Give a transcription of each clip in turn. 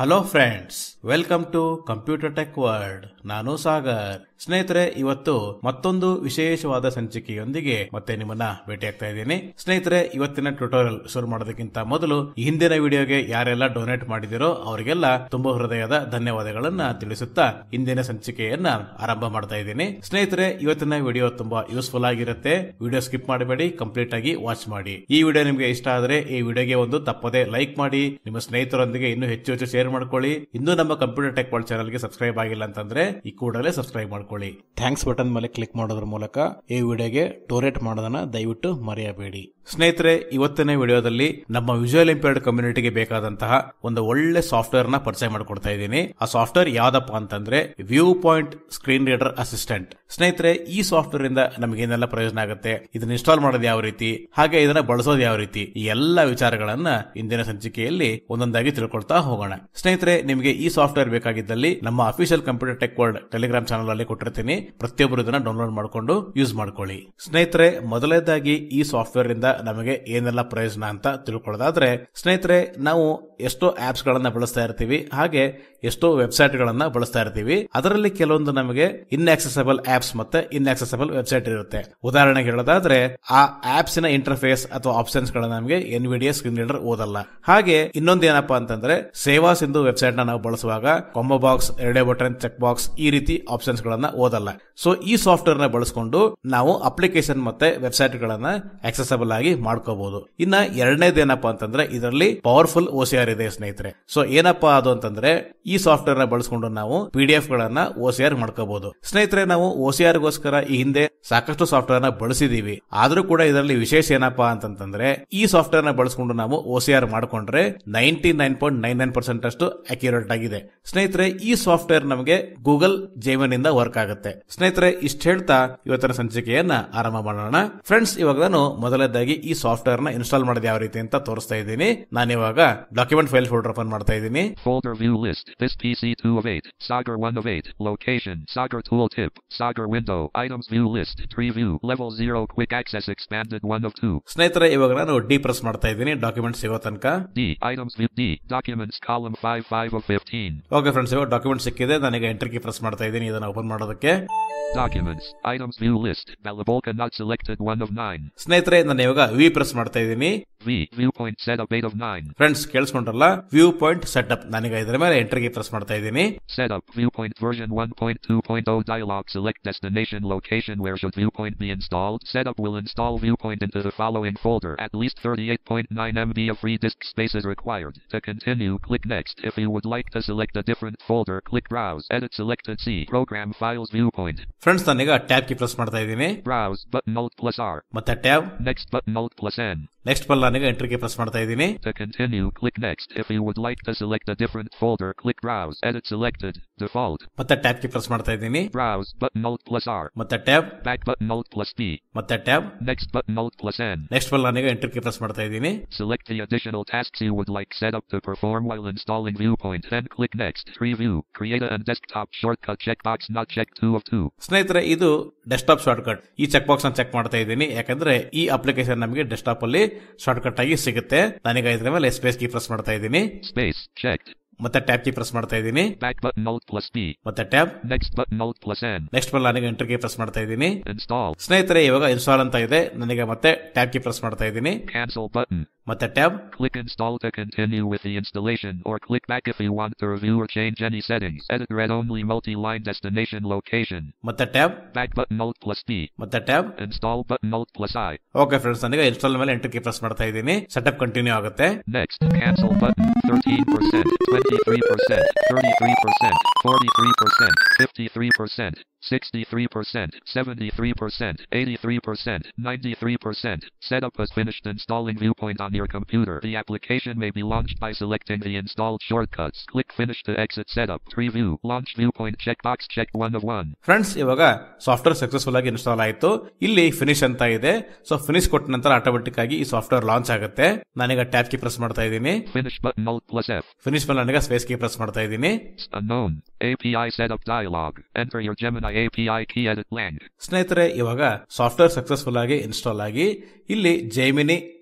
Hello friends, welcome to computer tech world. ನಾನು ಸಾಗರ್. ಸ್ನೇಹಿತರೆ, ಇವತ್ತು ಮತ್ತೊಂದು ವಿಶೇಷವಾದ ಸಂಚಿಕೆಯೊಂದಿಗೆ ಮತ್ತೆ ನಿಮ್ಮನ್ನ ಭೇಟಿಯಾಗ್ತಾ ಇದ್ದೀನಿ. ಸ್ನೇಹಿತರೆ, ಇವತ್ತಿನ ಟ್ಯುಟೋರಿಯಲ್ ಶುರು ಮಾಡೋದಕ್ಕಿಂತ ಮೊದಲು ಈ ಹಿಂದಿನ ವಿಡಿಯೋಗೆ ಯಾರೆಲ್ಲ ಡೊನೇಟ್ ಮಾಡಿದಿರೋ ಅವರಿಗೆಲ್ಲ ತುಂಬಾ ಹೃದಯದ ಧನ್ಯವಾದಗಳನ್ನ ತಿಳಿಸುತ್ತಾ ಇಂದಿನ ಸಂಚಿಕೆಯನ್ನ ಆರಂಭ ಮಾಡ್ತಾ ಇದ್ದೀನಿ. ಸ್ನೇಹಿತರೆ, ಇವತ್ತಿನ ವಿಡಿಯೋ ತುಂಬಾ ಯೂಸ್ಫುಲ್ ಆಗಿರುತ್ತೆ. ವಿಡಿಯೋ ಸ್ಕಿಪ್ ಮಾಡಬೇಡಿ, ಕಂಪ್ಲೀಟ್ ಆಗಿ ವಾಚ್ ಮಾಡಿ. ಈ ವಿಡಿಯೋ ನಿಮ್ಗೆ ಇಷ್ಟ ಆದ್ರೆ ಈ ವಿಡಿಯೋಗೆ ಒಂದು ತಪ್ಪದೆ ಲೈಕ್ ಮಾಡಿ, ನಿಮ್ಮ ಸ್ನೇಹಿತರೊಂದಿಗೆ ಇನ್ನೂ ಹೆಚ್ಚು ಶೇರ್ ಮಾಡ್ಕೊಳ್ಳಿ. ಇನ್ನೂ ನಮ್ಮ ಕಂಪ್ಯೂಟರ್ ಟೆಕ್ ವರ್ಲ್ಡ್ ಚಾನಲ್ ಗೆ ಸಬ್ಸ್ಕ್ರೈಬ್ ಆಗಿಲ್ಲ ಅಂತಂದ್ರೆ ಈ ಕೂಡಲೇ ಸಬ್ಸ್ಕ್ರೈಬ್ ಮಾಡ್ಕೊಳ್ಳಿ. ಥ್ಯಾಂಕ್ಸ್ ಬಟನ್ ಮೇಲೆ ಕ್ಲಿಕ್ ಮಾಡೋದ್ರ ಮೂಲಕ ಈ ವಿಡಿಯೋಗೆ ಡೊನೇಟ್ ಮಾಡೋದನ್ನ ದಯವಿಟ್ಟು ಮರೆಯಬೇಡಿ. ಸ್ನೇಹಿತರೆ, ಇವತ್ತಿನ ವಿಡಿಯೋದಲ್ಲಿ ನಮ್ಮ ವಿಜುವಲ್ ಇಂಪೇರ್ಡ್ ಕಮ್ಯುನಿಟಿಗೆ ಬೇಕಾದಂತಹ ಒಂದು ಒಳ್ಳೆ ಸಾಫ್ಟ್ವೇರ್ ನ ಪರಿಚಯ ಮಾಡಿಕೊಡ್ತಾ ಇದ್ದೀನಿ. ಆ ಸಾಫ್ಟ್ವೇರ್ ಯಾವ್ದಪ್ಪ ಅಂತಂದ್ರೆ view point screen reader assistant. ಸ್ನೇಹಿತರೆ, ಈ ಸಾಫ್ಟ್ವೇರ್ ಇಂದ ನಮಗೆ ಏನೆಲ್ಲ ಪ್ರಯೋಜನ ಆಗುತ್ತೆ, ಇದನ್ನ ಇನ್ಸ್ಟಾಲ್ ಮಾಡೋದು ಯಾವ ರೀತಿ, ಹಾಗೆ ಇದನ್ನ ಬಳಸೋದು ಯಾವ ರೀತಿ, ಈ ಎಲ್ಲ ವಿಚಾರಗಳನ್ನ ಇಂದಿನ ಸಂಚಿಕೆಯಲ್ಲಿ ಒಂದೊಂದಾಗಿ ತಿಳ್ಕೊಳ್ತಾ ಹೋಗೋಣ. ಸ್ನೇಹಿತರೆ, ನಿಮಗೆ ಈ ಸಾಫ್ಟ್ವೇರ್ ಬೇಕಾಗಿದ್ದಲ್ಲಿ ನಮ್ಮ official computer tech world Telegram channel ಅಲ್ಲಿ ಕೊಟ್ಟಿರ್ತೀನಿ. ಪ್ರತಿಯೊಬ್ಬರು ಇದನ್ನ ಡೌನ್ಲೋಡ್ ಮಾಡಿಕೊಂಡು ಯೂಸ್ ಮಾಡ್ಕೊಳ್ಳಿ. ಸ್ನೇಹಿತರೆ, ಮೊದಲನೇದಾಗಿ ಈ ಸಾಫ್ಟ್ವೇರ್ ಇಂದ ನಮಗೆ ಏನೆಲ್ಲ ಪ್ರಯೋಜನ ಅಂತ ತಿಳ್ಕೊಳ್ಳೋದಾದ್ರೆ, ಸ್ನೇಹಿತರೆ, ನಾವು ಎಷ್ಟೋ ಆಪ್ಸ್ ಗಳನ್ನ ಬಳಸ್ತಾ ಇರ್ತೀವಿ, ಹಾಗೆ ಎಷ್ಟೋ ವೆಬ್ಸೈಟ್ ಗಳನ್ನ ಬಳಸ್ತಾ ಇರ್ತೀವಿ. ಅದರಲ್ಲಿ ಕೆಲವೊಂದು ನಮಗೆ ಇನ್ಆಕ್ಸೆಸಿಬಲ್ ಆಪ್ಸ್ ಮತ್ತೆ ಇನ್ಆಕ್ಸೆಸಿಬಲ್ ವೆಬ್ಸೈಟ್ ಇರುತ್ತೆ. ಉದಾಹರಣೆಗೆ ಹೇಳೋದಾದ್ರೆ, ಆ ಆಪ್ಸ್ ನ ಇಂಟರ್ಫೇಸ್ ಅಥವಾ ಆಪ್ಷನ್ಸ್ ಗಳನ್ನ ನಮಗೆ ಎನ್ವಿಡಿಯಾ ಸ್ಕ್ರೀನ್ ರೀಡರ್ ಓದಲ್ಲ. ಹಾಗೆ ಇನ್ನೊಂದು ಏನಪ್ಪಾ ಅಂತಂದ್ರೆ, ಸೇವಾ ಸಿಂಧು ವೆಬ್ಸೈಟ್ ನ ನಾವು ಬಳಸುವಾಗ combo box, radio button, check box ಈ ರೀತಿ ಆಪ್ಷನ್ಸ್ ಗಳನ್ನ ಓದಲ್ಲ. ಸೊ ಈ ಸಾಫ್ಟ್ವೇರ್ ನ ಬಳಸಿಕೊಂಡು ನಾವು ಅಪ್ಲಿಕೇಶನ್ ಮತ್ತೆ ವೆಬ್ಸೈಟ್ ಗಳನ್ನ ಆಕ್ಸೆಸಿಬಲ್ ಆಗಿ ಮಾಡ್ಕೋಬಹುದು. ಇನ್ನ ಎರಡನೇದೇನಪ್ಪಾ ಅಂತಂದ್ರೆ, ಇದರಲ್ಲಿ ಪವರ್ಫುಲ್ OCR ಇದೆ ಸ್ನೇಹಿತರೆ. ಸೊ ಏನಪ್ಪಾ ಅದು ಅಂತಂದ್ರೆ, ಈ ಸಾಫ್ಟ್ವೇರ್ ನ ಬಳಸಿಕೊಂಡು ನಾವು PDF ಗಳನ್ನ OCR ಮಾಡ್ಕೋಬಹುದು. ಸ್ನೇಹಿತರೆ, ನಾವು OCR ಗೋಸ್ಕರ ಈ ಹಿಂದೆ ಸಾಕಷ್ಟು ಸಾಫ್ಟ್ವೇರ್ ನ ಬಳಸಿದೀವಿ. ಆದ್ರೂ ಕೂಡ ಇದರಲ್ಲಿ ವಿಶೇಷ ಏನಪ್ಪಾ ಅಂತಂದ್ರೆ, ಈ ಸಾಫ್ಟ್ವೇರ್ ನ ಬಳಸಿಕೊಂಡು ನಾವು OCR ಮಾಡ್ಕೊಂಡ್ರೆ 99.99% ಅಷ್ಟು ಅಕ್ಯುರೇಟ್ ಆಗಿದೆ. ಸ್ನೇಹಿತರೆ, ಈ ಸಾಫ್ಟ್ವೇರ್ ನಮಗೆ ಗೂಗಲ್ ಜೈಮನ್ ಇಂದ ವರ್ಕ್ ಆಗುತ್ತೆ. ಸ್ನೇಹಿತರೆ, ಇಷ್ಟ ಹೇಳ್ತಾ ಇವತ್ತಿನ ಸಂಚಿಕೆಯನ್ನ ಆರಂಭ ಮಾಡೋಣ. ಫ್ರೆಂಡ್ಸ್, ಇವಾಗ ನಾನು ಮೊದಲನೇದಾಗಿ ಈ ಸಾಫ್ಟ್ವೇರ್ ನ ಇನ್ಸ್ಟಾಲ್ ಮಾಡೋದು ಯಾವ ರೀತಿ ಅಂತ ತೋರಿಸ್ತಾ ಇದ್ದೀನಿ. ನಾನಿವಾಗ ಡಾಕ್ಯುಮೆಂಟ್ ಫೈಲ್ ಫೋಲ್ಡರ್ ಓಪನ್ ಮಾಡ್ತಾ ಇದ್ದೀನಿ. Folder view list. This PC 2 of 8. Sagar 1 of 8. Location. Sagar tooltip. Sagar window. Items view list. Tree view. Level 0 quick access expanded 1 of 2. ಸ್ನೇಹಿತರೆ, ಇವಾಗ ನಾನು ಡಿ ಪ್ರೆಸ್ ಮಾಡ್ತಾ ಇದ್ದೀನಿ ಡಾಕ್ಯುಮೆಂಟ್ ಸಿಗೋ ತನಕ. D. Items view D. Documents column 5 of 15. Okay friends, ಇವಾಗ document ಸಿಕ್ಕಿದೆ. ನನಗೆ ಎಂಟರ್ ಕೀ ಪ್ರೆಸ್ ಮಾಡ್ತಾ ಇದ್ದೀನಿ ಇದನ್ನ ಓಪನ್ ಮಾಡೋದಕ್ಕೆ. Documents. Items view list. Balabolka not selected 1 of 9. ಸ್ನೇಹಿತರೆ, ನಾನು ಇವಾಗ ವಿ ಪ್ರೆಸ್ ಮಾಡ್ತಾ ಇದ್ದೀನಿ. V. Viewpoint setup 8 of 9. Friends, ಕೇಳಿಸ್ಕೊಂಡ್ರಲ್ಲ, ವ್ಯೂ ಪಾಯಿಂಟ್ ಸೆಟಪ್. ನನಗೆ ಇದರ ಮೇಲೆ ಎಂಟರ್ ಕೀ ಪ್ರೆಸ್ ಮಾಡ್ತಾ ಇದ್ದೀನಿ. Setup. Viewpoint version 1.2.0 dialog. Select destination location where should viewpoint be installed. Setup will install viewpoint into the following folder. At least 38.9 MB of free disk space is required. To continue, click next. If you would like to select a different folder, click browse. Edit selected C. Program files viewpoint. Friends, ನಾನೀಗ tab key press ಮಾಡ್ತಾ ಇದ್ದೀನಿ. Browse button Alt plus R. ಮತ್ತೆ tab. Next button Alt plus N. Next ಬಲ್ ನಾನೀಗ enter key press ಮಾಡ್ತಾ ಇದ್ದೀನಿ. To continue, click next. If you would like to select a different folder, click browse. Edit selected. Default. ಮತ್ತೆ tab key press ಮಾಡ್ತಾ ಇದ್ದೀನಿ. Browse button Alt plus R. ಮತ್ತೆ tab. Back button Alt plus B. ಮತ್ತೆ tab. Next button Alt plus N. Next ಬಲ್ ನಾನೀಗ enter key press ಮಾಡ್ತಾ ಇದ್ದೀನಿ. Select the additional tasks you would like setup to perform while installing Viewpoint. Then click next. Preview. Create a desktop shortcut checkbox not checked 2 of 2. ಸ್ನೇಹಿತರೆ, ಇದು desktop shortcut. ಈ check box ಅನ್ನು check ಮಾಡ್ತಾ ಇದ್ದೀನಿ, ಯಾಕಂದ್ರೆ ಈ ಅಪ್ಲಿಕೇಶನ್ ನಮಗೆ desktop ಅಲ್ಲಿ ಶಾರ್ಟ್ಕಟ್ ಆಗಿ ಸಿಗುತ್ತೆ. ನಾನೀಗ ಇದ್ರ ಮೇಲೆ ಸ್ಪೇಸ್ ಕೀ ಪ್ರೆಸ್ ಮಾಡ್ತಾ ಇದ್ದೀನಿ. Space checked. ಮತ್ತೆ ಟ್ಯಾಬ್ ಕೀ ಪ್ರೆಸ್ ಮಾಡ್ತಾ ಇದ್ದೀನಿ. Back button Alt plus B. ಮತ್ತೆ tab. Next button Alt plus N. Next ಬಲ್ ನಾನೀಗ ಎಂಟರ್ ಕೀ ಪ್ರೆಸ್ ಮಾಡ್ತಾ ಇದ್ದೀನಿ. Install. ಸ್ನೇಹಿತರೆ, ಇವಾಗ ಇನ್ಸ್ಟಾಲ್ ಅಂತ ಇದೆ. ನನಗೆ ಮತ್ತೆ ಟ್ಯಾಬ್ ಕೀ ಪ್ರೆಸ್ ಮಾಡ್ತಾ ಇದ್ದೀನಿ. Cancel button. ಮತ್ತೆ tab. Click install to continue with the installation, or click back if you want to review or change any settings. Edit read only multi-line destination location. ಮತ್ತೆ tab. Back button Alt plus B. ಮತ್ತೆ tab. Install button Alt plus I. Okay friends, ನನಗೆ install ಮೇಲೆ enter key press ಮಾಡ್ತಾ ಇದ್ದೀನಿ. Setup continue ಆಗುತ್ತೆ. Next. Cancel button. 13%, 23%, 33%, 43%, 53%, 63%, 73%, 83%, 93%. Setup has finished installing Viewpoint on your computer. The application may be launched by selecting the installed shortcuts. Click Finish to exit setup. Preview. Launch Viewpoint checkbox checked 1 of 1. Friends, ಇವಾಗ software successful ಆಗಿ install ಆಯಿತು. ಇಲ್ಲಿ finish ಅಂತ ಇದೆ. So finish ಕೊಟ್ಟ ನಂತರ automatic ಆಗಿ ಈ ಸಾಫ್ಟ್ವೇರ್ ಲಾಂಚ್ ಆಗುತ್ತೆ. ನಾನೀಗ ಟ್ಯಾಬ್ ಕೀ ಪ್ರೆಸ್ ಮಾಡ್ತಾ ಇದ್ದೀನಿ. Finish button Alt plus F. Finish ಮೇಲೆ ನನಗೆ ಸ್ಪೇಸ್ ಕೀ ಪ್ರೆಸ್ ಮಾಡ್ತಾ ಇದ್ದೀನಿ. Unknown. API setup dialog. Enter your Gemini API key edit lang. ಸ್ನೇಹಿತರೆ, ಇವಾಗ ಸಾಫ್ಟ್ವೇರ್ ಸಕ್ಸಸ್ಫುಲ್ ಆಗಿ ಇನ್ಸ್ಟಾಲ್ ಆಗಿ ಇಲ್ಲಿ ಜೈಮಿನಿ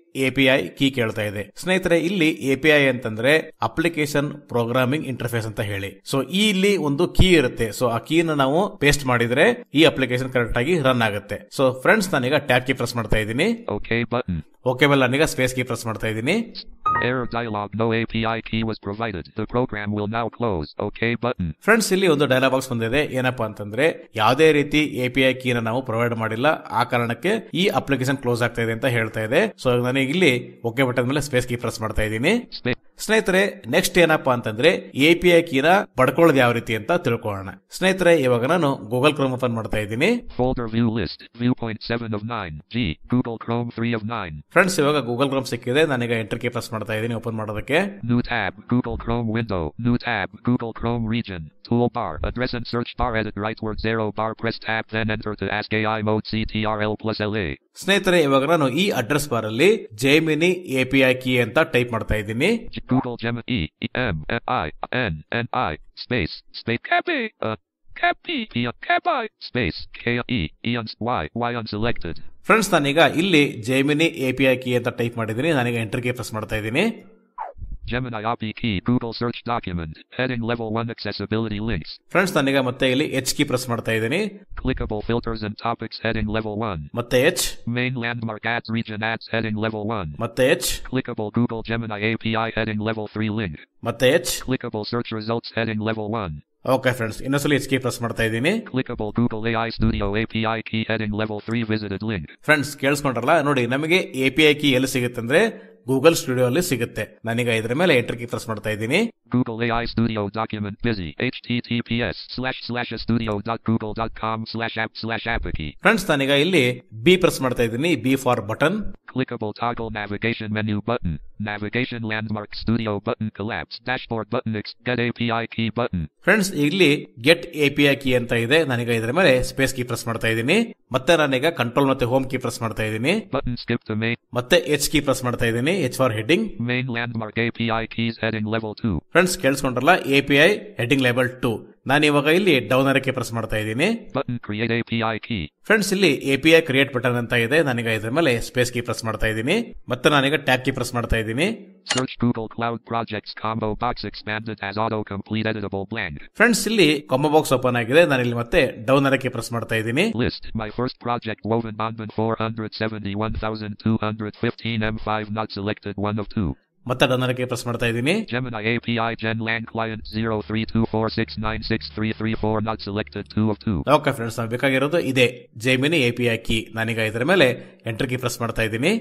API ಕೀ ಕೇಳ್ತಾ ಇದೆ. ಸ್ನೇಹಿತರೆ, ಇಲ್ಲಿ API ಅಂತಂದ್ರೆ ಅಪ್ಲಿಕೇಶನ್ ಪ್ರೋಗ್ರಾಮಿಂಗ್ ಇಂಟರ್ಫೇಸ್ ಅಂತ ಹೇಳಿ. ಸೊ ಇಲ್ಲಿ ಒಂದು ಕೀ ಇರುತ್ತೆ. ಸೊ ಆ ಕೀನ ನಾವು ಪೇಸ್ಟ್ ಮಾಡಿದ್ರೆ ಈ ಅಪ್ಲಿಕೇಶನ್ ಕರೆಕ್ಟ್ ಆಗಿ ರನ್ ಆಗುತ್ತೆ. ಸೊ ಫ್ರೆಂಡ್ಸ್, ನಾನೀಗ ಟ್ಯಾಬ್ ಕೀ ಪ್ರೆಸ್ ಮಾಡ್ತಾ ಇದ್ದೀನಿ. ಓಕೆ ಮೇಲೆ ನಾನೀಗ ಸ್ಪೇಸ್ ಕೀ ಪ್ರೆಸ್ ಮಾಡ್ತಾ ಇದ್ದೀನಿ. Error dialog, no API key was provided. The program will now close. Okay button. Friends, ಇಲ್ಲಿ ಒಂದು ಡೈಲಾಗ್ ಬಾಕ್ಸ್ ಬಂದಿದೆ. ಏನಪ್ಪಾ ಅಂತಂದ್ರೆ ಯಾವುದೇ ರೀತಿ API ಕೀನ ನಾವು ಪ್ರೊವೈಡ್ ಮಾಡಿಲ್ಲ, ಆ ಕಾರಣಕ್ಕೆ ಈ ಅಪ್ಲಿಕೇಶನ್ ಕ್ಲೋಸ್ ಆಗ್ತಾ ಇದೆ ಅಂತ ಹೇಳ್ತಾ ಇದೆ. ಸೊ ನನಗೆ ಇಲ್ಲಿ ಓಕೆ ಬಟನ್ ಮೇಲೆ ಸ್ಪೇಸ್ ಕೀ ಪ್ರೆಸ್ ಮಾಡ್ತಾ ಇದ್ದೀನಿ. ಸ್ನೇಹಿತರೆ, ನೆಕ್ಸ್ಟ್ ಏನಪ್ಪಾ ಅಂತಂದ್ರೆ API ಕೀನ ಪಡ್ಕೊಳ್ಳೋದು ಯಾವ ರೀತಿ ಅಂತ ತಿಳ್ಕೊಳ್ಳೋಣ. ಸ್ನೇಹಿತರೆ, ಇವಾಗ ನಾನು ಗೂಗಲ್ ಕ್ರೋಮ್ ಓಪನ್ ಮಾಡ್ತಾ ಇದ್ದೀನಿ. Folder view list, viewpoint 7 of 9, G, Google Chrome 3 of 9. Friends, ಇವಾಗ ಗೂಗಲ್ ಕ್ರೋಮ್ ಸಿಕ್ಕಿದೆ. ನಾನೀಗ ಎಂಟರ್ ಕೀ ಪ್ರೆಸ್ ಮಾಡ್ತಾ ಇದ್ದೀನಿ ಓಪನ್ ಮಾಡೋದಕ್ಕೆ. New tab, Google Chrome window, new tab, Google Chrome region, toolbar, address and search bar, edit rightward 0 bar, press tab, then enter to ask AI mode CTRL+LA. ಸ್ನೇಹಿತರೆ, ಇವಾಗ ನಾನು ಈ address bar ಅಲ್ಲಿ Jaimini API key ಅಂತ type ಮಾಡ್ತಾ ಇದ್ದೀನಿ. Google Gemini EMNI space capi space Y unselected. Friends, ನಾನೀಗ ಇಲ್ಲಿ ಜೈಮಿನಿ API ಕೀ ಅಂತ ಟೈಪ್ ಮಾಡಿದ್ದೀನಿ. ನಾನೀಗ ಎಂಟರ್ ಕೀ ಪ್ರೆಸ್ ಮಾಡ್ತಾ ಇದ್ದೀನಿ. Gemini API key, Google search document, heading level 1 accessibility links. Friends, ನಾನೀಗ ಮತ್ತೆ ಇಲ್ಲಿ H ಕೀ ಪ್ರೆಸ್ ಮಾಡ್ತಾ ಇದ್ದೀನಿ. Clickable filters and topics, heading level 1. ಮತ್ತೆ H. Main landmark ads region ads, heading level 1. ಮತ್ತೆ H. Clickable Google Gemini API, heading level 3 link. ಮತ್ತೆ H. Clickable search results, heading level 1. Okay friends, ಇನ್ನೊಂದ್ಸಲಿ H key press ಮಾಡ್ತಾ ಇದ್ದೀನಿ. Clickable Google AI Studio API key, heading level 3 visited link. Friends, ಕೇಳಿಸ್ಕೊಂಡ್ರಲ್ಲ, ನೋಡಿ ನಮಗೆ API key ಎಲ್ಲಿ ಸಿಗುತ್ತೆ ಅಂದ್ರೆ ಗೂಗಲ್ ಸ್ಟುಡಿಯೋ ಅಲ್ಲಿ ಸಿಗುತ್ತೆ. ನಾನೀಗ ಇದರ ಮೇಲೆ ಎಂಟರ್ ಕೀ ಪ್ರೆಸ್ ಮಾಡ್ತಾ ಇದ್ದೀನಿ. Google AI Studio document busy https://studio.google.com/app/apiki. Friends, ನಾನೀಗ ಇಲ್ಲಿ B ಪ್ರೆಸ್ ಮಾಡ್ತಾ ಇದ್ದೀನಿ. B for button. Clickable toggle navigation menu button, navigation landmark studio button, collapse dashboard button, get API key button. Friends, ಇಲ್ಲಿ get API key ಅಂತ ಇದೆ. ನಾನೀಗ ಇದರ ಮೇಲೆ ಸ್ಪೇಸ್ ಕೀ ಪ್ರೆಸ್ ಮಾಡ್ತಾ ಇದ್ದೀನಿ. ಮತ್ತೆ ನಾನೀಗ ಕಂಟ್ರೋಲ್ ಮತ್ತೆ ಹೋಮ್ ಕೀ ಪ್ರೆಸ್ ಮಾಡ್ತಾ ಇದ್ದೀನಿ. Button skip to main. ಮತ್ತೆ H ಕೀ ಪ್ರೆಸ್ ಮಾಡ್ತಾ ಇದ್ದೀನಿ. H for heading. Main landmark API keys, heading level 2. Friends, ಕೇಳಿಸ್ಕೊಂಡ್ರಲ್ಲ, API ಹೆಡ್ಡಿಂಗ್ ಲೆವೆಲ್ 2. ನಾನು ಇವಾಗ ಇಲ್ಲಿ ಡೌನ್ ಅರಕ್ಕೆ ಪ್ರೆಸ್ ಮಾಡ್ತಾ ಇದ್ದೀನಿ. Button create API key. Friends, ಇಲ್ಲಿ API ಕ್ರಿಯೇಟ್ ಬಟನ್ ಅಂತ ಇದೆ. ನಾನೀಗ ಇದರ ಮೇಲೆ ಸ್ಪೇಸ್ ಕೀ ಪ್ರೆಸ್ ಮಾಡ್ತಾ ಇದ್ದೀನಿ. ಮತ್ತೆ ನಾನೀಗ ಟ್ಯಾಬ್ ಕೀ ಪ್ರೆಸ್ ಮಾಡ್ತಾ ಇದ್ದೀನಿ. Search Google Cloud Projects combo box expanded as autocomplete editable blank. Friends, ಇಲ್ಲಿ ಕಾಂಬೋ ಬಾಕ್ಸ್ ಓಪನ್ ಆಗಿದೆ. ನಾನು ಇಲ್ಲಿ ಮತ್ತೆ ಡೌನ್ ಅರಕ್ಕೆ ಪ್ರೆಸ್ ಮಾಡ್ತಾ ಇದ್ದೀನಿ. List my first project woven bondman 471,215 M5 not selected 1 of 2. ಮತ್ತೆ ಡೌನ್ ಅರಕ್ಕೆ ಪ್ರೆಸ್ ಮಾಡ್ತಾ ಇದ್ದೀನಿ. Gemini API GenLang client 0324696334 not selected 2 of 2. Okay friends, ನಾವು ಬೇಕಾಗಿರೋದು ಇದೆ ಜೈಮಿನಿ API ಕೀ. ನಾನೀಗ ಇದರ ಮೇಲೆ ಎಂಟರ್ ಕೀ ಪ್ರೆಸ್ ಮಾಡ್ತಾ ಇದ್ದೀನಿ.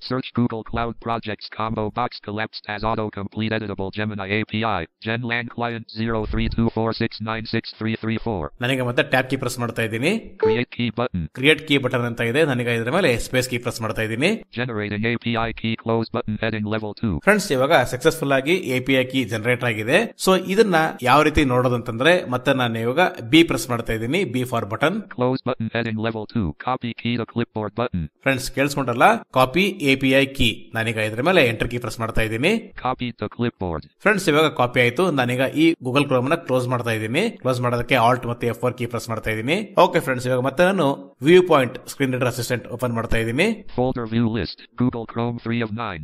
Search Google Cloud Projects combo box collapsed as autocomplete editable Gemini API GenLang client 0324696334. ನನಗೆ ಮತ್ತೆ ಟ್ಯಾಬ್ ಕೀ ಪ್ರೆಸ್ ಮಾಡ್ತಾ ಇದ್ದೀನಿ. Create key button. Create key button ಅಂತ ಇದೆ. ನನಗೆ ಇದರ ಮೇಲೆ ಸ್ಪೇಸ್ ಕೀ ಪ್ರೆಸ್ ಮಾಡ್ತಾ ಇದ್ದೀನಿ. Generating API key close button, heading level 2. Friends, ಇವಾಗ ಸಕ್ಸಸ್ಫುಲ್ ಆಗಿ API ಕೀ ಜನರೇಟ್ ಆಗಿದೆ. ಸೊ ಇದನ್ನ ಯಾವ ರೀತಿ ನೋಡೋದಂತಂದ್ರೆ, ಮತ್ತೆ ನಾನು ಇವಾಗ B ಪ್ರೆಸ್ ಮಾಡ್ತಾ ಇದ್ದೀನಿ. B for button. Close button, heading level 2. Copy key to clipboard button. Friends, ಕೇಳಿಸ್ಕೊಂಡ್ರಲ್ಲ, ಕಾಪಿ API ಕೀ. ನಾನೀಗ ಇದರ ಮೇಲೆ ಎಂಟರ್ ಕೀ ಪ್ರೆಸ್ ಮಾಡ್ತಾ ಇದ್ದೀನಿ. Copy to clipboard. ಫ್ರೆಂಡ್ಸ್, ಇವಾಗ ಕಾಪಿ ಆಯ್ತು. ನಾನೀಗ ಈ ಗೂಗಲ್ ಕ್ರೋಮ್ ನ ಕ್ಲೋಸ್ ಮಾಡ್ತಾ ಇದ್ದೀನಿ. ಕ್ಲೋಸ್ ಮಾಡೋದಕ್ಕೆ Alt ಮತ್ತೆ F4 ಕೀ ಪ್ರೆಸ್ ಮಾಡ್ತಾ ಇದ್ದೀನಿ. ಓಕೆ ಫ್ರೆಂಡ್ಸ್, ಇವಾಗ ಮತ್ತೆ ನಾನು view point screen reader assistant open ಮಾಡ್ತಾ ಇದ್ದೀನಿ. Folder view list, Google Chrome 3 of 9,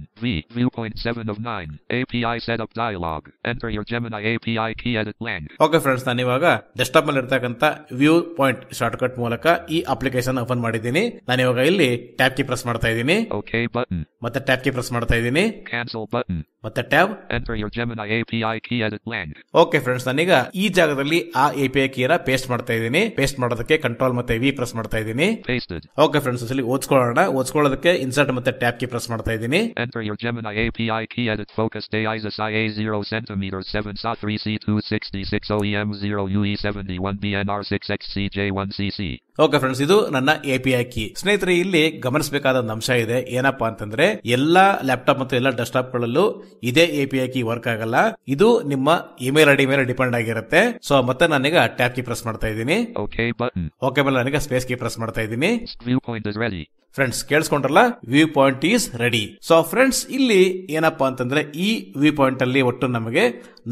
viewpoint 7 of 9, API setup dialog, enter your Gemini API key, edit blank. Okay friends, ನಾನು ಇವಾಗ desktop ಮೇಲೆ ಇರತಕ್ಕಂತ ವ್ಯೂ ಪಾಯಿಂಟ್ ಶಾರ್ಟ್ ಕಟ್ ಮೂಲಕ ಈ application open ಮಾಡಿದ್ದೀನಿ. ನಾನು ಇವಾಗ ಇಲ್ಲಿ ಟ್ಯಾಬ್ ಕೀ ಪ್ರೆಸ್ ಮಾಡ್ತಾ ಇದ್ದೀನಿ. Okay button. ಮತ್ತೆ ಟ್ಯಾಬ್ ಕೀ ಪ್ರೆಸ್ ಮಾಡ್ತಾ ಇದ್ದೀನಿ. Cancel button. ಮತ್ತೆ tab. Enter your Gemini API key, edit blank. Okay friends, ನಾನೀಗ ಈ ಜಾಗದಲ್ಲಿ ಆ API ಕೀನ ಪೇಸ್ಟ್ ಮಾಡ್ತಾ ಇದ್ದೀನಿ. ಪೇಸ್ಟ್ ಮಾಡೋದಕ್ಕೆ ಕಂಟ್ರೋಲ್ ಮತ್ತೆ V ಪ್ರೆಸ್ ಮಾಡ್ತಾ ಇದ್ದೀನಿ. Pasted. ಓಕೆ ಫ್ರೆಂಡ್ಸ್, ಇಲ್ಲಿ ಓದ್ಕೊಳ್ಳೋಣ. ಓದ್ಕೊಳ್ಳೋದಕ್ಕೆ ಇನ್ಸರ್ಟ್ ಮತ್ತೆ ಟ್ಯಾಬ್ ಕೀ ಪ್ರೆಸ್ ಮಾಡ್ತಾ ಇದ್ದೀನಿ. Enter your Gemini API key, edit focus day ISIS IA 0 cm 7 SA 3 C266 OEM 0 UE 71 BNR 6 XCJ1 CC. Okay friends, ಇದು ನನ್ನ API ಕೀ. ಸ್ನೇಹಿತರೆ, ಇಲ್ಲಿ ಗಮನಿಸಬೇಕಾದ ಒಂದು ಅಂಶ ಇದೆ. ಏನಪ್ಪಾ ಅಂತಂದ್ರೆ, ಎಲ್ಲಾ ಲ್ಯಾಪ್ಟಾಪ್ ಮತ್ತು ಎಲ್ಲಾ ಡೆಸ್ಕ್ಟಾಪ್ ಗಳಲ್ಲೂ ಇದೇ API ಕೀ ವರ್ಕ್ ಆಗಲ್ಲ. ಇದು ನಿಮ್ಮ ಇಮೇಲ್ ಐಡಿ ಮೇಲೆ ಡಿಪೆಂಡ್ ಆಗಿರುತ್ತೆ. ಸೊ ಮತ್ತೆ ನಾನೀಗ ಟ್ಯಾಬ್ ಕೀ ಪ್ರೆಸ್ ಮಾಡ್ತಾ ಇದ್ದೀನಿ. Okay button. ಓಕೆ ಮೇಲೆ ನಾನೀಗ ಸ್ಪೇಸ್ ಕೀ ಪ್ರೆಸ್ ಮಾಡ್ತಾ ಇದ್ದೀನಿ. Viewpoint is ready. ಫ್ರೆಂಡ್ಸ್ ಕೇಳಿಸ್ಕೊಂಡ್ರಲ್ಲ, view point is ready. So friends ಇಲ್ಲಿ ಏನಪ್ಪಾ ಅಂತಂದ್ರೆ ಈ ವ್ಯೂ ಪಾಯಿಂಟ್ ಅಲ್ಲಿ ಒಟ್ಟು ನಮಗೆ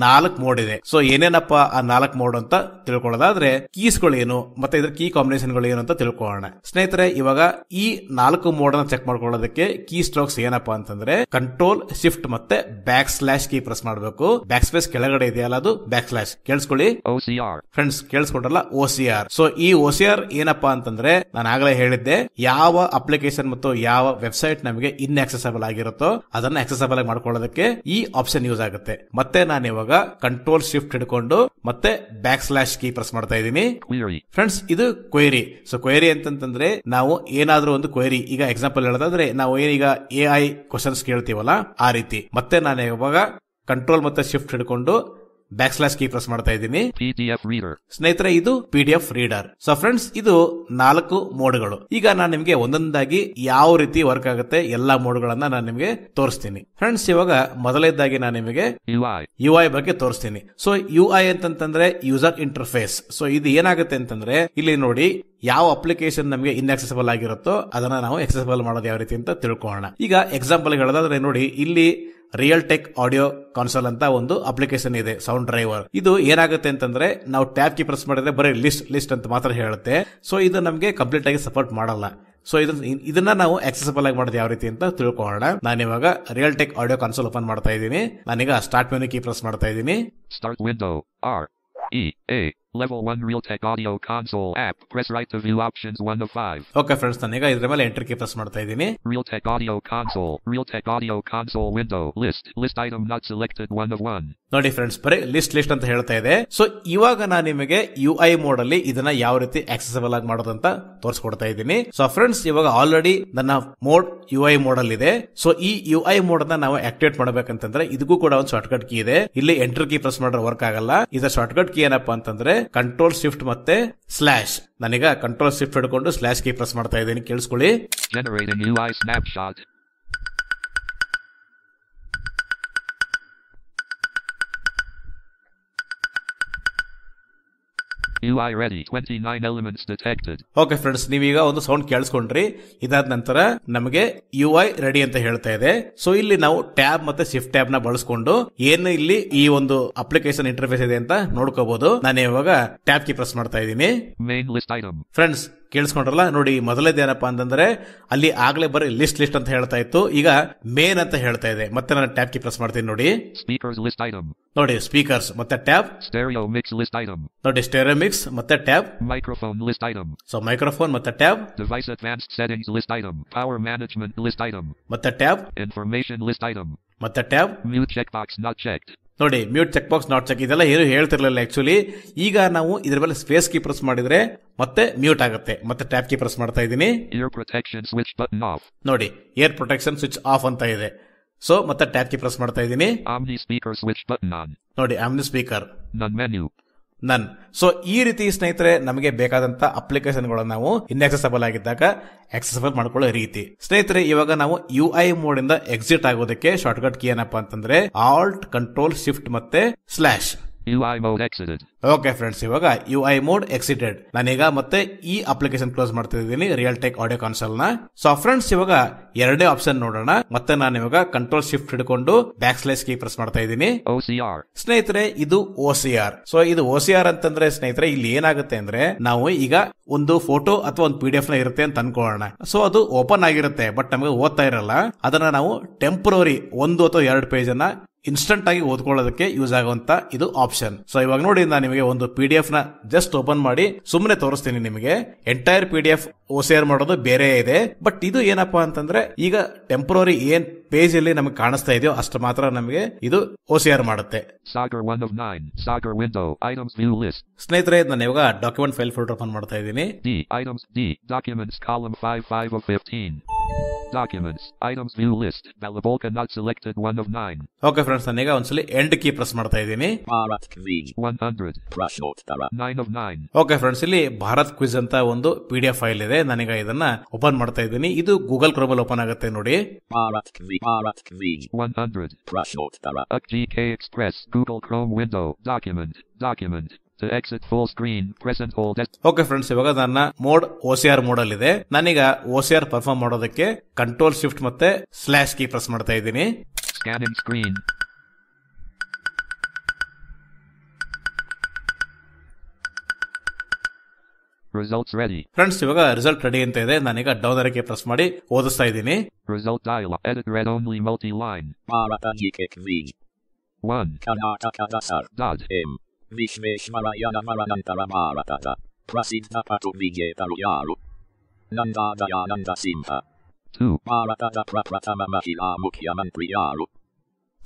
4 ಮೋಡ್ ಇದೆ. ಸೊ ಏನೇನಪ್ಪ ಆ 4 ಮೋಡ್ ಅಂತ ತಿಳ್ಕೊಳ್ಳೋದಾದ್ರೆ ಕೀಸ್ ಗಳು ಏನು ಮತ್ತೆ ಇದ್ರ ಕೀ ಕಾಂಬಿನೇಷನ್ ಗಳು ಏನು ಅಂತ ತಿಳ್ಕೊಳ್ಳೋಣ. ಸ್ನೇಹಿತರೆ, ಇವಾಗ ಈ 4 ಮೋಡ್ ಅನ್ನ ಚೆಕ್ ಮಾಡ್ಕೊಳ್ಳೋದಕ್ಕೆ ಕೀ ಸ್ಟ್ರೋಕ್ಸ್ ಏನಪ್ಪಾ ಅಂತಂದ್ರೆ ಕಂಟ್ರೋಲ್ ಶಿಫ್ಟ್ ಮತ್ತೆ ಬ್ಯಾಕ್ ಸ್ಲಾಶ್ ಕೀ ಪ್ರೆಸ್ ಮಾಡಬೇಕು. ಬ್ಯಾಕ್ ಸ್ಪೇಸ್ ಕೆಳಗಡೆ ಇದೆಯಲ್ಲ ಅದು ಬ್ಯಾಕ್ ಸ್ಲಾಶ್. ಕೇಳಿಸ್ಕೊಳ್ಳಿ ಫ್ರೆಂಡ್ಸ್, ಕೇಳಿಸ್ಕೊಂಡ್ರಲ್ಲ OCR. ಸೊ ಈ OCR ಏನಪ್ಪಾ ಅಂತಂದ್ರೆ ನಾನು ಆಗಲೇ ಹೇಳಿದ್ದೆ, ಯಾವ ಅಪ್ಲಿಕೇಶನ್ ಮತ್ತು ಯಾವ ವೆಬ್ಸೈಟ್ ನಮಗೆ ಇನ್ಆಕ್ಸೆಸಬಲ್ ಆಗಿರುತ್ತೋ ಅದನ್ನ ಆಕ್ಸೆಸಬಲ್ ಆಗಿ ಮಾಡ್ಕೊಳ್ಳೋದಕ್ಕೆ ಈ ಆಪ್ಷನ್ ಯೂಸ್ ಆಗುತ್ತೆ. ಮತ್ತೆ ನಾನು ಇವಾಗ ಕಂಟ್ರೋಲ್ ಶಿಫ್ಟ್ ಹಿಡ್ಕೊಂಡು ಮತ್ತೆ ಬ್ಯಾಕ್ ಸ್ಲಾಶ್ ಕೀ ಪ್ರೆಸ್ ಮಾಡ್ತಾ ಇದ್ದೀನಿ. ಫ್ರೆಂಡ್ಸ್, ಇದು ಕ್ವೆರಿ. ಸೊ ಕ್ವೆರಿ ಅಂತಂದ್ರೆ ನಾವು ಏನಾದ್ರೂ ಒಂದು ಕ್ವೆರಿ, ಈಗ ಎಕ್ಸಾಂಪಲ್ ಹೇಳೋದಾದ್ರೆ ನಾವು ಏನೀಗ AI ಕ್ವಶನ್ಸ್ ಕೇಳ್ತೀವಲ್ಲ ಆ ರೀತಿ. ಮತ್ತೆ ನಾನು ಇವಾಗ ಕಂಟ್ರೋಲ್ ಮತ್ತೆ ಶಿಫ್ಟ್ ಹಿಡ್ಕೊಂಡು ಬ್ಯಾಕ್ ಸ್ಲಾಶ್ ಕೀ ಪ್ರೆಸ್ ಮಾಡ್ತಾ ಇದ್ದೀನಿ. ಸ್ನೇಹಿತರೆ, ಇದು PDF ರೀಡರ್. ಸೊ ಫ್ರೆಂಡ್ಸ್, ಇದು 4 ಮೋಡ್ಗಳು. ಈಗ ನಾನು ನಿಮಗೆ ಒಂದೊಂದಾಗಿ ಯಾವ ರೀತಿ ವರ್ಕ್ ಆಗುತ್ತೆ ಎಲ್ಲಾ ಮೋಡ್ಗಳನ್ನ ನಾನು ನಿಮಗೆ ತೋರಿಸ್ತೀನಿ. ಫ್ರೆಂಡ್ಸ್, ಇವಾಗ ಮೊದಲನೇದಾಗಿ ನಾನು ನಿಮಗೆ UI ಬಗ್ಗೆ ತೋರಿಸ್ತೀನಿ. ಸೊ UI ಅಂತಂದ್ರೆ ಯೂಸರ್ ಇಂಟರ್ಫೇಸ್. ಸೊ ಇದು ಏನಾಗುತ್ತೆ ಅಂತಂದ್ರೆ ಇಲ್ಲಿ ನೋಡಿ, ಯಾವ ಅಪ್ಲಿಕೇಶನ್ ನಮಗೆ ಇನ್ಆಕ್ಸೆಸಬಲ್ ಆಗಿರುತ್ತೋ ಅದನ್ನ ನಾವು ಆಕ್ಸೆಸಬಲ್ ಮಾಡೋದು ಯಾವ ರೀತಿ ಅಂತ ತಿಳ್ಕೊಳ್ಳೋಣ. ಈಗ ಎಕ್ಸಾಂಪಲ್ ಹೇಳೋದಾದ್ರೆ ನೋಡಿ, ಇಲ್ಲಿ ರಿಯಲ್ ಟೆಕ್ ಆಡಿಯೋ ಕಾನ್ಸೋಲ್ ಅಂತ ಒಂದು ಅಪ್ಲಿಕೇಶನ್ ಇದೆ, ಸೌಂಡ್ ಡ್ರೈವರ್. ಇದು ಏನಾಗುತ್ತೆ ಅಂತಂದ್ರೆ ನಾವು ಟ್ಯಾಬ್ ಕೀ ಪ್ರೆಸ್ ಮಾಡಿದ್ರೆ ಬರೀ ಲಿಸ್ಟ್ ಅಂತ ಮಾತ್ರ ಹೇಳುತ್ತೆ. ಸೊ ಇದು ನಮಗೆ ಕಂಪ್ಲೀಟ್ ಆಗಿ ಸಪೋರ್ಟ್ ಮಾಡಲ್ಲ. ಸೊ ಇದನ್ನ ನಾವು ಆಕ್ಸೆಸಬಲ್ ಆಗಿ ಮಾಡೋದು ಯಾವ ರೀತಿ ಅಂತ ತಿಳ್ಕೊಳ್ಳೋಣ. ನಾನಿವಾಗ real tech audio console open ಮಾಡ್ತಾ ಇದ್ದೀನಿ. ನಾನೀಗ ಸ್ಟಾರ್ಟ್ ಮೆನು ಕೀ ಪ್ರೆಸ್ ಮಾಡ್ತಾ ಇದ್ದೀನಿ. Start window REA Level 1 Realtek Audio Console app. Press right to view options 1 of 5. Okay friends, ನಾನೀಗ ಇದ್ರ ಮೇಲೆ ಎಂಟರ್ ಕೀ ಪ್ರೆಸ್ ಮಾಡ್ತಾ ಇದ್ದೀನಿ. Realtek Audio Console window list item not selected 1 of 1. ನೋಡಿ friends, ಬರೀ list ಅಂತ ಹೇಳ್ತಾ ಇದೆ. ಸೊ ಇವಾಗ ನಾನು ನಿಮಗೆ UI ಮೋಡ್ ಅಲ್ಲಿ ಇದನ್ನ ಯಾವ ರೀತಿ ಆಕ್ಸೆಸಬಲ್ ಆಗಿ ಮಾಡೋದಂತ ತೋರಿಸ್ಕೊಡ್ತಾ ಇದ್ದೀನಿ. ಸೊ ಫ್ರೆಂಡ್ಸ್, ಇವಾಗ ಆಲ್ರೆಡಿ ನನ್ನ ಮೋಡ್ UI ಮೋಡ್ ಅಲ್ಲಿ ಇದೆ. ಸೊ ಈ UI ಮೋಡ್ ಅನ್ನ ನಾವು ಆಕ್ಟಿವೇಟ್ ಮಾಡಬೇಕಂತಂದ್ರೆ ಇದಕ್ಕೂ ಕೂಡ ಒಂದು ಶಾರ್ಟ್ ಕಟ್ ಕೀ ಇದೆ. ಇಲ್ಲಿ ಎಂಟರ್ ಕೀ ಪ್ರೆಸ್ ಮಾಡಿದ್ರೆ ವರ್ಕ್ ಆಗಲ್ಲ. ಇದರ ಶಾರ್ಟ್ ಕಟ್ ಕೀ ಏನಪ್ಪಾ ಅಂತಂದ್ರೆ ಕಂಟ್ರೋಲ್ ಶಿಫ್ಟ್ ಮತ್ತೆ ಸ್ಲಾಶ್. ನಾನೀಗ ಕಂಟ್ರೋಲ್ ಶಿಫ್ಟ್ ಹಿಡ್ಕೊಂಡು ಸ್ಲಾಶ್ ಕೀ ಪ್ರೆಸ್ ಮಾಡ್ತಾ ಇದ್ದೀನಿ. ಕೇಳಿಸ್ಕೊಳ್ಳಿ. Generating UI snapshot. UI ready. 29 elements detected. Okay friends, ನೀವೀಗ ಒಂದು ಸೌಂಡ್ ಕೇಳಿಸ್ಕೊಂಡ್ರಿ. ಇದಾದ ನಂತರ ನಮಗೆ UI ರೆಡಿ ಅಂತ ಹೇಳ್ತಾ ಇದೆ. ಸೊ ಇಲ್ಲಿ ನಾವು ಟ್ಯಾಬ್ ಮತ್ತೆ ಶಿಫ್ಟ್ ಟ್ಯಾಬ್ ನ ಬಳಸ್ಕೊಂಡು ಏನು ಇಲ್ಲಿ ಈ ಒಂದು ಅಪ್ಲಿಕೇಶನ್ ಇಂಟರ್ಫೇಸ್ ಇದೆ ಅಂತ ನೋಡ್ಕೋಬಹುದು. ನಾನು ಇವಾಗ ಟ್ಯಾಬ್ ಕೀ ಪ್ರೆಸ್ ಮಾಡ್ತಾ ಇದ್ದೀನಿ. Main list item. ಫ್ರೆಂಡ್ಸ್, ಕೇಳಿಸ್ಕೊಂಡ್ರಲ್ಲ, ನೋಡಿ ಮೊದಲೇದೇನಪ್ಪಾ ಅಂತಂದ್ರೆ ಅಲ್ಲಿ ಆಗ್ಲೇ ಬರೀ ಲಿಸ್ಟ್ ಅಂತ ಹೇಳ್ತಾ ಇತ್ತು. ಈಗ ಮೇನ್ ಅಂತ ಹೇಳ್ತಾ ಇದೆ. ಮತ್ತೆ ನಾನು ಟ್ಯಾಬ್ ಕೀ ಪ್ರೆಸ್ ಮಾಡ್ತೀನಿ. ನೋಡಿ Speakers list item. ನೋಡಿ ಸ್ಪೀಕರ್ಸ್ ಮತ್ತೆ tab. Stereo mix list item. ನೋಡಿ ಸ್ಟೆರಿಯೋ ಮಿಕ್ಸ್ ಮತ್ತೆ tab. Microphone list item. So microphone ಮತ್ತೆ tab. Device advanced settings list item. Power management list item. ಮತ್ತೆ ಟ್ಯಾಬ್. Information list item. ಮತ್ತೆ tab. Mute checkbox not checked. ನೋಡಿ mute check box not check. ಇದೆಲ್ಲ ಏನು ಹೇಳ್ತಿರ್ಲಿಲ್ಲ actually. ಈಗ ನಾವು ಇದ್ರ ಮೇಲೆ ಸ್ಪೇಸ್ ಕೀ ಪ್ರೆಸ್ ಮಾಡಿದ್ರೆ ಮತ್ತೆ ಮ್ಯೂಟ್ ಆಗುತ್ತೆ. ಮತ್ತೆ ಟ್ಯಾಬ್ ಕೀ ಪ್ರೆಸ್ ಮಾಡ್ತಾ ಇದ್ದೀನಿ. Ear protection switch button off. ನೋಡಿ ಏರ್ ಪ್ರೊಟೆಕ್ಷನ್ ಸ್ವಿಚ್ ಆಫ್ ಅಂತ ಇದೆ. ಸೊ ಮತ್ತೆ ಟ್ಯಾಬ್ ಕೀ ಪ್ರೆಸ್ ಮಾಡ್ತಾ ಇದ್ದೀನಿ. Omni speaker switch button on. ನೋಡಿ ಆಮ್ನಿ ಸ್ಪೀಕರ್. None menu. ನನ್. ಸೊ ಈ ರೀತಿ ಸ್ನೇಹಿತರೆ ನಮಗೆ ಬೇಕಾದಂತ ಅಪ್ಲಿಕೇಶನ್ ಗಳನ್ನು ನಾವು ಇನ್ಆಕ್ಸೆಸಬಲ್ ಆಗಿದ್ದಾಗ ಆಕ್ಸೆಸಬಲ್ ಮಾಡ್ಕೊಳ್ಳೋ ರೀತಿ. ಸ್ನೇಹಿತರೆ, ಇವಾಗ ನಾವು UI ಮೋಡ್ ಇಂದ ಎಕ್ಸಿಟ್ ಆಗೋದಕ್ಕೆ ಶಾರ್ಟ್ ಕಟ್ ಕೀ ಏನಪ್ಪಾ ಅಂತಂದ್ರೆ Alt ಕಂಟ್ರೋಲ್ ಶಿಫ್ಟ್ ಮತ್ತೆ slash. UI mode exited. Okay friends, ಇವಾಗ UI ಮೋಡ್ ಎಕ್ಸಿಟೆಡ್. ನಾನೀಗ ಮತ್ತೆ ಈ ಅಪ್ಲಿಕೇಶನ್ ಕ್ಲೋಸ್ ಮಾಡ್ತಾ ಇದ್ದೀನಿ, ರಿಯಲ್ ಟೆಕ್ ಆಡಿಯೋ ಕಾನ್ಸೋಲ್ ನ. ಸೊ ಫ್ರೆಂಡ್ಸ್, ಇವಾಗ ಎರಡೇ ಆಪ್ಷನ್ ನೋಡೋಣ. ಮತ್ತೆ ನಾನು ಇವಾಗ ಕಂಟ್ರೋಲ್ ಶಿಫ್ಟ್ ಹಿಡ್ಕೊಂಡು ಬ್ಯಾಕ್ ಸ್ಲಾಶ್ ಕೀ ಪ್ರೆಸ್ ಮಾಡ್ತಾ ಇದ್ದೀನಿ. OCR. ಸ್ನೇಹಿತರೆ, ಇದು OCR. ಸೊ ಇದು OCR ಅಂತಂದ್ರೆ ಸ್ನೇಹಿತರೆ ಇಲ್ಲಿ ಏನಾಗುತ್ತೆ ಅಂದ್ರೆ ನಾವು ಈಗ ಒಂದು ಫೋಟೋ ಅಥವಾ ಒಂದು PDF ನ ಇರುತ್ತೆ ಅಂತ ಅನ್ಕೊಳ್ಳೋಣ. ಸೊ ಅದು ಓಪನ್ ಆಗಿರುತ್ತೆ, ಬಟ್ ನಮಗೆ ಓದ್ತಾ ಇರಲ್ಲ. ಅದನ್ನ ನಾವು ಟೆಂಪರರಿ 1 ಅಥವಾ 2 ಪೇಜ್ ಅನ್ನ ಇನ್ಸ್ಟಂಟ್ ಆಗಿ ಓದ್ಕೊಳ್ಳೋದಕ್ಕೆ ಯೂಸ್ ಆಗುವಂತ ಇದು ಆಪ್ಷನ್. ಸೊ ಇವಾಗ ನೋಡಿ, ನಾನು ನಿಮಗೆ ಒಂದು PDF ನ ಜಸ್ಟ್ ಓಪನ್ ಮಾಡಿ ಸುಮ್ಮನೆ ತೋರಿಸ್ತೀನಿ ನಿಮಗೆ. ಎಂಟೈರ್ PDF OCR ಮಾಡೋದು ಬೇರೆ ಇದೆ. ಬಟ್ ಇದು ಏನಪ್ಪಾ ಅಂತಂದ್ರೆ ಈಗ ಟೆಂಪರರಿ ಏನ್ ಪೇಜ್ ಅಲ್ಲಿ ನಮಗೆ ಕಾಣಿಸ್ತಾ ಇದೆಯೋ ಅಷ್ಟು ಮಾತ್ರ ನಮಗೆ ಇದು OCR ಮಾಡುತ್ತೆ. Sagar 1 of 9. Sagar window. Items view list. ಸ್ನೇಹಿತರೆ, ನಾನು ಇವಾಗ ಡಾಕ್ಯುಮೆಂಟ್ ಫೈಲ್ ಫೋಲ್ಡರ್ ಓಪನ್ ಮಾಡ್ತಾ ಇದ್ದೀನಿ. D. Items D. Documents column 5 of 15. Documents. Items view list. Balabolka not selected 1 of 9. Okay friends, ನಾನೀಗ ಒಂದ್ಸಲಿ ಎಂಡ್ ಕೀ ಪ್ರೆಸ್ ಮಾಡ್ತಾ ಇದ್ದೀನಿ. 100. 9 of 9. ಓಕೆ ಫ್ರೆಂಡ್ಸ್, ಇಲ್ಲಿ ಭಾರತ್ ಕ್ವಿಜ್ ಅಂತ ಒಂದು PDF ಫೈಲ್ ಇದೆ. ನಾನೀಗ ಇದನ್ನ ಓಪನ್ ಮಾಡ್ತಾ ಇದ್ದೀನಿ. ಇದು ಗೂಗಲ್ ಕ್ರೋಮ್ ಅಲ್ಲಿ ಓಪನ್ ಆಗುತ್ತೆ ನೋಡಿ. 100. UGK Express. Google Chrome window. Document. To exit full screen, press and hold S. Okay friends, ಇವಾಗ ನನ್ನ ಮೋಡ್ OCR ಮೋಡ್ ಅಲ್ಲಿ ಇದೆ. ನಾನೀಗ OCR ಪರ್ಫಾರ್ಮ್ ಮಾಡೋದಕ್ಕೆ ಕಂಟ್ರೋಲ್ ಶಿಫ್ಟ್ ಮತ್ತೆ ಸ್ಲಾಶ್ ಕೀ ಪ್ರೆಸ್ ಮಾಡ್ತಾ ಇದ್ದೀನಿ. Scanning screen. Results ready. Friends, ಇವಾಗ ರಿಸಲ್ಟ್ ರೆಡಿ ಅಂತ ಇದೆ. ನಾನೀಗ ಡೌನ್ ಅರಕ್ಕೆ ಪ್ರೆಸ್ ಮಾಡಿ ಓದಿಸ್ತಾ ಇದ್ದೀನಿ. Result dialog. Edit read only multi-line. 1. Karnataka Dasar. Dot. M. Vishveshwarayana Maranantara Bharatata. Prasiddha Patu Yaru. Nanda Dayananda Simha. 2. Bharatada Prapratama Mahila Mukhyamantri Yaru.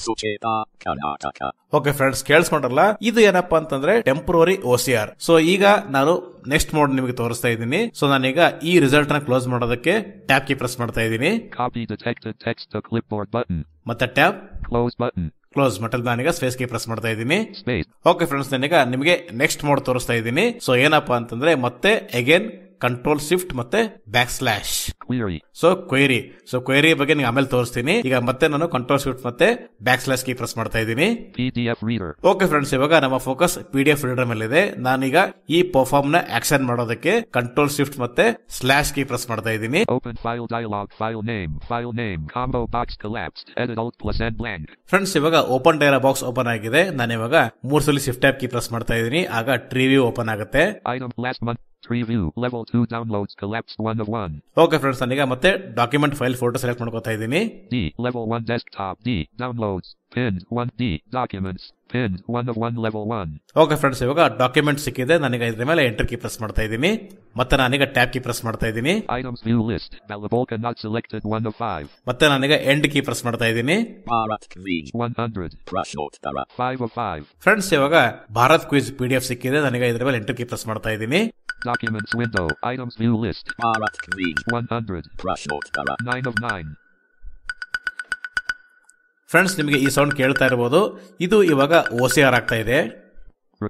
Sucheta, Karnataka. Okay friends, ಕೇಳಿಸ್ಕೊಂಡ್ರಲ್ಲ, ಇದು ಏನಪ್ಪಾ ಅಂತಂದ್ರೆ temporary OCR. So ಈಗ ನಾನು next mode ನಿಮಗೆ ತೋರಿಸ್ತಾ ಇದ್ದೀನಿ. So ನಾನೀಗ ಈ ರಿಸಲ್ಟ್ ನ ಕ್ಲೋಸ್ ಮಾಡೋದಕ್ಕೆ ಟ್ಯಾಬ್ ಕೀ ಪ್ರೆಸ್ ಮಾಡ್ತಾ ಇದ್ದೀನಿ. Copy detected text to clipboard button. ಮತ್ತೆ ಟ್ಯಾಬ್ Close button. ಕ್ಲೋಸ್ ಮತ್ತೆ ನಾನೀಗ ಸ್ಪೇಸ್ ಕೀ ಪ್ರೆಸ್ ಮಾಡ್ತಾ ಇದ್ದೀನಿ. Space. ಓಕೆ ಫ್ರೆಂಡ್ಸ್, ನಾನೀಗ ನಿಮಗೆ ನೆಕ್ಸ್ಟ್ ಮೋಡ್ ತೋರಿಸ್ತಾ ಇದ್ದೀನಿ. ಸೊ ಏನಪ್ಪಾ ಅಂತಂದ್ರೆ ಮತ್ತೆ ಅಗೇನ್ ಕಂಟ್ರೋಲ್ ಶಿಫ್ಟ್ ಮತ್ತೆ back slash Query. So query ಬಗ್ಗೆ ನಿಮ್ಗೆ ಆಮೇಲೆ ತೋರಿಸ್ತೀನಿ. ಈಗ ಮತ್ತೆ ನಾನು ಕಂಟ್ರೋಲ್ ಶಿಫ್ಟ್ ಮತ್ತೆ ಬ್ಯಾಕ್ ಸ್ಲಾಶ್ ಕೀ ಪ್ರೆಸ್ ಮಾಡ್ತಾ ಇದ್ದೀನಿ. PDF reader. ಓಕೆ ಫ್ರೆಂಡ್ಸ್, ಇವಾಗ ನಮ್ಮ ಫೋಕಸ್ PDF ರೀಡರ್ ಮೇಲೆ ಇದೆ. ನಾನೀಗ ಈ ಪರ್ಫಾರ್ಮ್ ನ ಆಕ್ಷನ್ ಮಾಡೋದಕ್ಕೆ ಕಂಟ್ರೋಲ್ ಶಿಫ್ಟ್ ಮತ್ತೆ ಸ್ಲಾಶ್ ಕೀ ಪ್ರೆಸ್ ಮಾಡ್ತಾ ಇದ್ದೀನಿ. Open file dialog. File name. Combo box collapsed. Edit Alt plus N blank. Friends, ಇವಾಗ ಓಪನ್ ಡೈಲಾಗ್ ಬಾಕ್ಸ್ ಓಪನ್ ಆಗಿದೆ. ನಾನು ಇವಾಗ 3 ಸಲ ಶಿಫ್ಟ್ ಟ್ಯಾಬ್ ಕೀ ಪ್ರೆಸ್ ಮಾಡ್ತಾ ಇದ್ದೀನಿ. ಆಗ ಟ್ರೀ ವ್ಯೂ ಓಪನ್ ಆಗುತ್ತೆ. Item last month. Tree view. Level 2 downloads collapsed 1 of 1. Okay friends, ನಾನೀಗ ಮತ್ತೆ ಡಾಕ್ಯುಮೆಂಟ್ ಫೈಲ್ ಫೋಟೋ ಸೆಲೆಕ್ಟ್ ಮಾಡ್ಕೊತಾ ಇದ್ದೀನಿ. D. Level 1 desktop. D. Downloads. Pinned 1. D. Documents. Pinned 1 of 1 level 1. Okay friends, ಇವಾಗ document ಸಿಕ್ಕಿದೆ. ನಾನೀಗ ಇದ್ರ ಮೇಲೆ ಎಂಟರ್ ಕೀ ಪ್ರೆಸ್ ಮಾಡ್ತಾ ಇದ್ದೀನಿ. ಮತ್ತೆ ನಾನೀಗ ಟ್ಯಾಬ್ ಕೀ ಪ್ರೆಸ್ ಮಾಡ್ತಾ ಇದ್ದೀನಿ. Items view list. Balabolka not selected 1 of 5. ಮತ್ತೆ ನಾನೀಗ ಎಂಡ್ ಕೀ ಪ್ರೆಸ್ ಮಾಡ್ತಾ ಇದ್ದೀನಿ. Bharat Quiz. 100. Prashnottara. 5 of 5. Friends, ಇವಾಗ ಭಾರತ್ ಕ್ವಿಜ್ PDF ಸಿಕ್ಕಿದೆ. ನಾನೀಗ ಇದ್ರ ಮೇಲೆ ಎಂಟರ್ ಕೀ ಪ್ರೆಸ್ ಮಾಡ್ತಾ ಇದ್ದೀನಿ. Documents window. Items view list. Bharat Quiz. 100. Prashnottara. 9 of 9. Friends, ನಿಮಗೆ ಈ ಸೌಂಡ್ ಕೇಳ್ತಾ ಇರಬಹುದು. ಇದು ಇವಾಗ OCR ಆಗ್ತಾ ಇದೆ.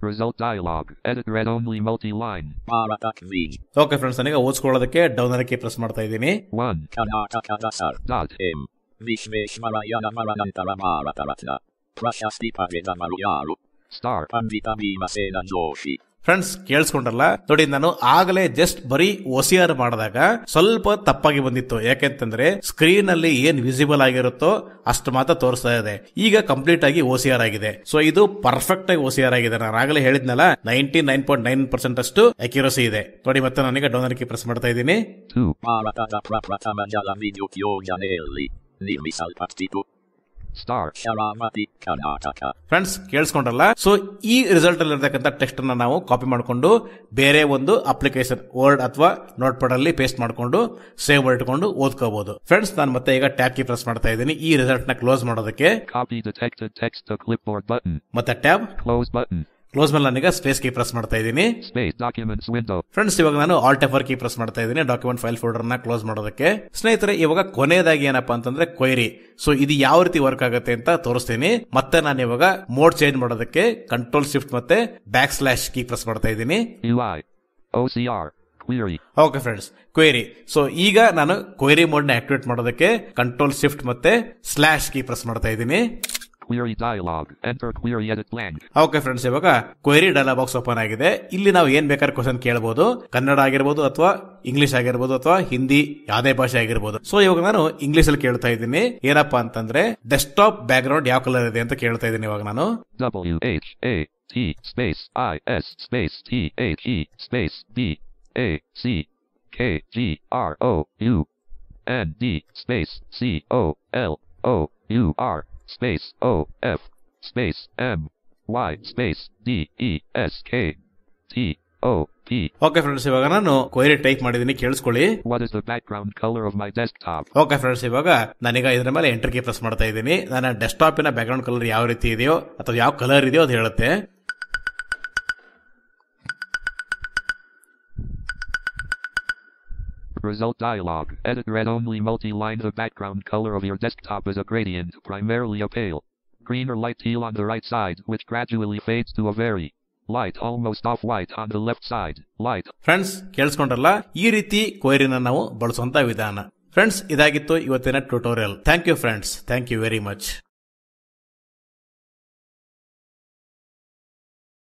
Result dialog. Edit read only multi-line. Bharata Quiz. Okay friends, ನಾನೀಗ ಓದಿಸ್ಕೊಳ್ಳೋದಕ್ಕೆ ಡೌನ್ ಅರಕ್ಕೆ ಪ್ರೆಸ್ ಮಾಡ್ತಾ ಇದ್ದೀನಿ. 1. Karnataka Dasar. Dot. M. Vishveshwarayana Maranantara Bharatata. Prashasti Pavedamaru Yaru. Star. Pandita Bhimasena Joshi. Friends, ಕೇಳಿಸ್ಕೊಂಡ್ರಲ್ಲ ನೋಡಿ, ನಾನು ಆಗಲೇ ಜಸ್ಟ್ ಬರೀ OCR ಮಾಡಿದಾಗ ಸ್ವಲ್ಪ ತಪ್ಪಾಗಿ ಬಂದಿತ್ತು. ಯಾಕೆಂತಂದ್ರೆ ಸ್ಕ್ರೀನ್ ಅಲ್ಲಿ ಏನ್ ವಿಸಿಬಲ್ ಆಗಿರುತ್ತೋ ಅಷ್ಟು ಮಾತ್ರ ತೋರಿಸ್ತಾ ಇದೆ. ಈಗ ಕಂಪ್ಲೀಟ್ ಆಗಿ OCR ಆಗಿದೆ. ಸೊ ಇದು ಪರ್ಫೆಕ್ಟ್ ಆಗಿ OCR ಆಗಿದೆ. ನಾನು ಆಗಲೇ ಹೇಳಿದ್ನಲ್ಲ, 99.9% ಅಷ್ಟು ಅಕ್ಯುರಸಿ ಇದೆ. ನೋಡಿ, ಮತ್ತೆ ನಾನೀಗ ಡೌನ್ ಕೀ ಪ್ರೆಸ್ ಮಾಡ್ತಾ ಇದ್ದೀನಿ. 2. Bharatada Prapratama Jala Vidyut Yojanelli. Nirmisalpattitu. Star. Sharamati, Karnataka. Friends, ಕೇಳಿಸ್ಕೊಂಡ್ರಲ್ಲ. ಸೊ ಈ ರಿಸಲ್ಟ್ ಅಲ್ಲಿ ಇರತಕ್ಕಂತ ಟೆಕ್ಸ್ಟ್ ಅನ್ನ ನಾವು ಕಾಪಿ ಮಾಡಿಕೊಂಡು ಬೇರೆ ಒಂದು ಅಪ್ಲಿಕೇಶನ್ ವರ್ಡ್ ಅಥವಾ ನೋಟ್ ಪ್ಯಾಡ್ ಅಲ್ಲಿ ಪೇಸ್ಟ್ ಮಾಡಿಕೊಂಡು ಸೇವ್ ಮಾಡಿಟ್ಕೊಂಡು ಓದ್ಕೋಬಹುದು. ಫ್ರೆಂಡ್ಸ್, ನಾನು ಮತ್ತೆ ಈಗ ಟ್ಯಾಬ್ ಕೀ ಪ್ರೆಸ್ ಮಾಡ್ತಾ ಇದ್ದೀನಿ ಈ ರಿಸಲ್ಟ್ ನ ಕ್ಲೋಸ್ ಮಾಡೋದಕ್ಕೆ. Copy detected text to clipboard button. ಮತ್ತೆ ಟ್ಯಾಬ್ Close button. ಕ್ಲೋಸ್ ಮೇಲೆ ನಾನೀಗ ಸ್ಪೇಸ್ ಕೀ ಪ್ರೆಸ್ ಮಾಡ್ತಾ ಇದ್ದೀನಿ. Space. Documents window. ಫ್ರೆಂಡ್ಸ್, ಇವಾಗ ನಾನು Alt F4 ಕೀ ಪ್ರೆಸ್ ಮಾಡ್ತಾ ಇದ್ದೀನಿ ಡಾಕ್ಯುಮೆಂಟ್ ಫೈಲ್ ಫೋಲ್ಡರ್ ನ ಕ್ಲೋಸ್ ಮಾಡೋದಕ್ಕೆ. ಸ್ನೇಹಿತರೆ, ಇವಾಗ ಕೊನೆಯದಾಗಿ ಏನಪ್ಪಾ ಅಂತಂದ್ರೆ ಕ್ವೈರಿ. ಸೊ ಇದು ಯಾವ ರೀತಿ ವರ್ಕ್ ಆಗುತ್ತೆ ಅಂತ ತೋರಿಸ್ತೀನಿ. ಮತ್ತೆ ನಾನು ಇವಾಗ ಮೋಡ್ ಚೇಂಜ್ ಮಾಡೋದಕ್ಕೆ ಕಂಟ್ರೋಲ್ ಶಿಫ್ಟ್ ಮತ್ತೆ ಬ್ಯಾಕ್ ಸ್ಲಾಶ್ ಕೀ ಪ್ರೆಸ್ ಮಾಡ್ತಾ ಇದ್ದೀನಿ. UI. OCR. Query. Okay friends, query. So ಈಗ ನಾನು ಕ್ವೇರಿ ಮೋಡ್ ನ ಆಕ್ಟಿವೇಟ್ ಮಾಡೋದಕ್ಕೆ ಕಂಟ್ರೋಲ್ ಶಿಫ್ಟ್ ಮತ್ತೆ ಸ್ಲಾಶ್ ಕೀ ಪ್ರೆಸ್ ಮಾಡ್ತಾ ಇದ್ದೀನಿ. Query dialog. Enter query edit blank. Okay friends, ಇವಾಗ ಕ್ವೇರಿ ಡೈಲಾಗ್ ಬಾಕ್ಸ್ ಓಪನ್ ಆಗಿದೆ. ಇಲ್ಲಿ ನಾವು ಏನ್ ಬೇಕಾದ್ರೆ ಕ್ವಶನ್ ಕೇಳಬಹುದು. ಕನ್ನಡ ಆಗಿರ್ಬೋದು ಅಥವಾ ಇಂಗ್ಲಿಷ್ ಆಗಿರ್ಬೋದು ಅಥವಾ ಹಿಂದಿ ಯಾವುದೇ ಭಾಷೆ ಆಗಿರ್ಬೋದು. ಸೊ ಇವಾಗ ನಾನು ಇಂಗ್ಲಿಷ್ ಅಲ್ಲಿ ಕೇಳ್ತಾ ಇದ್ದೀನಿ. ಏನಪ್ಪಾ ಅಂತಂದ್ರೆ ಡೆಸ್ಕ್ಟಾಪ್ ಬ್ಯಾಕ್ ಗ್ರೌಂಡ್ ಯಾವ ಕಲರ್ ಇದೆ ಅಂತ ಕೇಳ್ತಾ ಇದ್ದೀನಿ. ಇವಾಗ ನಾನು WHAT space IS space THE space BACKGROUND space COLOUR space OF space MY space DESKTOP. Okay friends, ಇವಾಗ ನಾನು ಕ್ವೈರಿ ಟೈಪ್ ಮಾಡಿದ್ದೀನಿ, ಕೇಳಿಸ್ಕೊಳ್ಳಿ. What is the background color of my desktop? Okay friends, ಇವಾಗ ನಾನೀಗ ಇದರ ಮೇಲೆ ಎಂಟರ್ ಕೀ ಪ್ರೆಸ್ ಮಾಡ್ತಾ ಇದ್ದೀನಿ. ನನ್ನ ಡೆಸ್ಕ್ಟಾಪಿನ ಬ್ಯಾಕ್ ಗ್ರೌಂಡ್ ಕಲರ್ ಯಾವ ರೀತಿ ಇದೆಯೋ ಅಥವಾ ಯಾವ ಕಲರ್ ಇದೆಯೋ ಅದು ಹೇಳುತ್ತೆ. Result dialog. Edit read only multi-line. The background color of your desktop is a gradient, primarily a pale green or light teal on the right side, which gradually fades to a very light, almost off-white on the left side. Light. Friends, ಕೇಳಿಸ್ಕೊಂಡ್ರಲ್ಲ, ಈ ರೀತಿ ಕ್ವೈರಿನ ನಾವು ಬಳಸುವಂತ ವಿಧಾನ. Friends, ಇದಾಗಿತ್ತು ಇವತ್ತಿನ tutorial. Thank you friends, thank you very much.